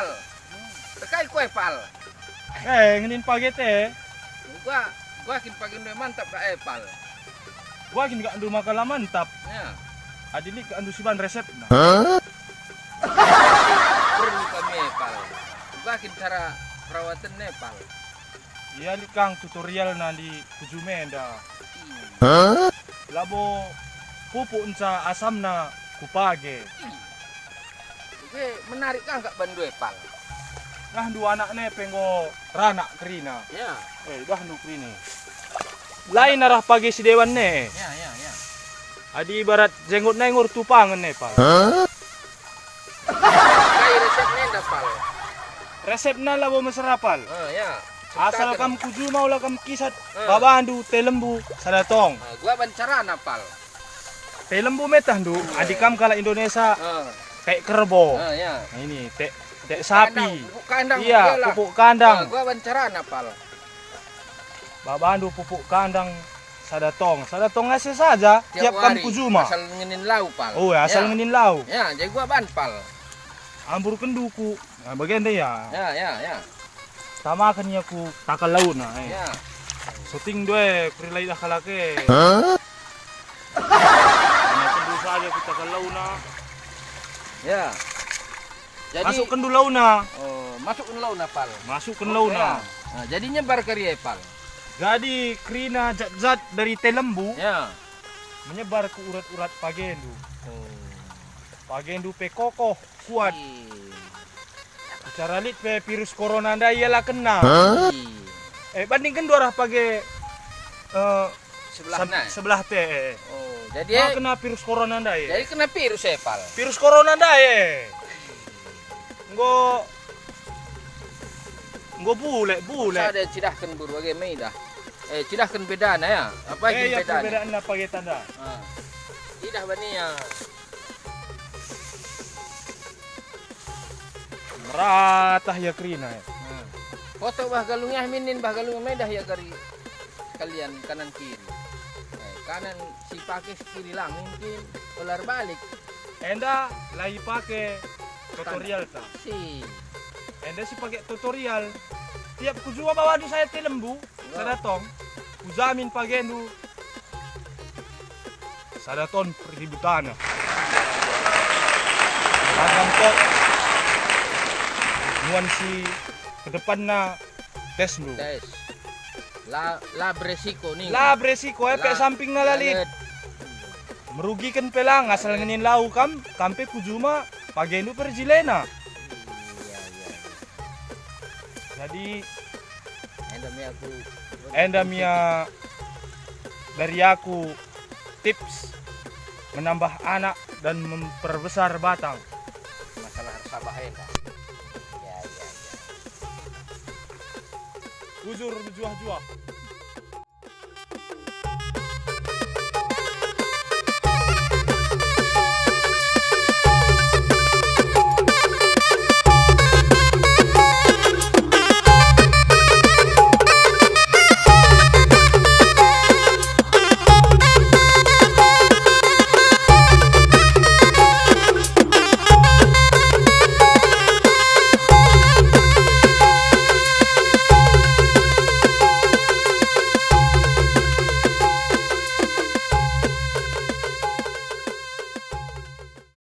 pal. Tekai kue pal. Nginin pagete. Gua kin pagi mantap ka pal. Gua kin gak andu makala mantap. Ya. Adili ka andu siban resep na. Perlu kami pal. Gua kin cara perawatan Nepal. Iya likang tutorial na di Kujumenda. Labo pupuk sa asam na kupage. Oke, menarik kan gak bandu pal. Nah dua anak ne pengo ranak krina. Ya. Dah nu krini. Lain arah pagi si dewan ne. Ya. Adi ibarat jenggot na ngur tupangan ne pal. Kai resep nenda pal. Resep na labo maserapal. Ya. Asal kam kujuma ulah kam kisat babandu telembu sadatong. Gua bancarana pal. Telembu metah ndu adikam kala Indonesia kayak kerbau. Ya. Nah ini tek sapi. Pupuk kandang. Iya, pupuk kandang. Gua bancarana pal. Babandu pupuk kandang sadatong. Sadatong ngasih saja tiap kam kujuma. Asal nginin lau pal. Oh ya, asal nginin lau. Ya, jadi gua ban pal. Ambur kenduku. Nah, bagian deh ya. Ya. Tama kan ya ku takal lau na. Ya. Syuting dua prilai dah kalake. Hanya kendu saja ku takal lau na. Ya. Jadi Masuk kendu lau na. Oh, masuk ke lau na pal. Masuk ke lau na. Nah, jadi nyebar ke rie pal. Jadi krina zat-zat dari telembu Ya. menyebar ke urat-urat pagendu. Oh. Pagendu pe kokoh kuat. Cara lit pe virus corona nda ialah kena. Bandingkan dua arah page sebelah te. Oh, jadi kena virus corona nda Jadi kena virus pal. Virus corona nda Nggo bule. Ada cidahkan buru bagi dah. Cidahkan bedana ya. Apa yang bedana? Perbedaan na page tanda. Cidah bani ya. Meratah ya krina ya. Foto bah galungnya minin bah galungnya medah ya dari kalian kanan kiri. Kanan si pakai kiri lang mungkin ular balik. Enda lagi pakai tutorial ta. Si. Enda si pakai tutorial. Tiap kujua bawa saya telembu, sadatong. Kujamin pagendu. Sadaton peributana. Pagam kok nuansi ke depan na tes lu. Tes. La beresiko nih. La beresiko efek samping na lalit. Merugikan pelang asal ngenin lau kampe kujuma pagendu perjilena. Iya. Jadi aku endamia dari aku tips menambah anak dan memperbesar batang. Masalah harus sabar ya. Bujur berjuah-juah.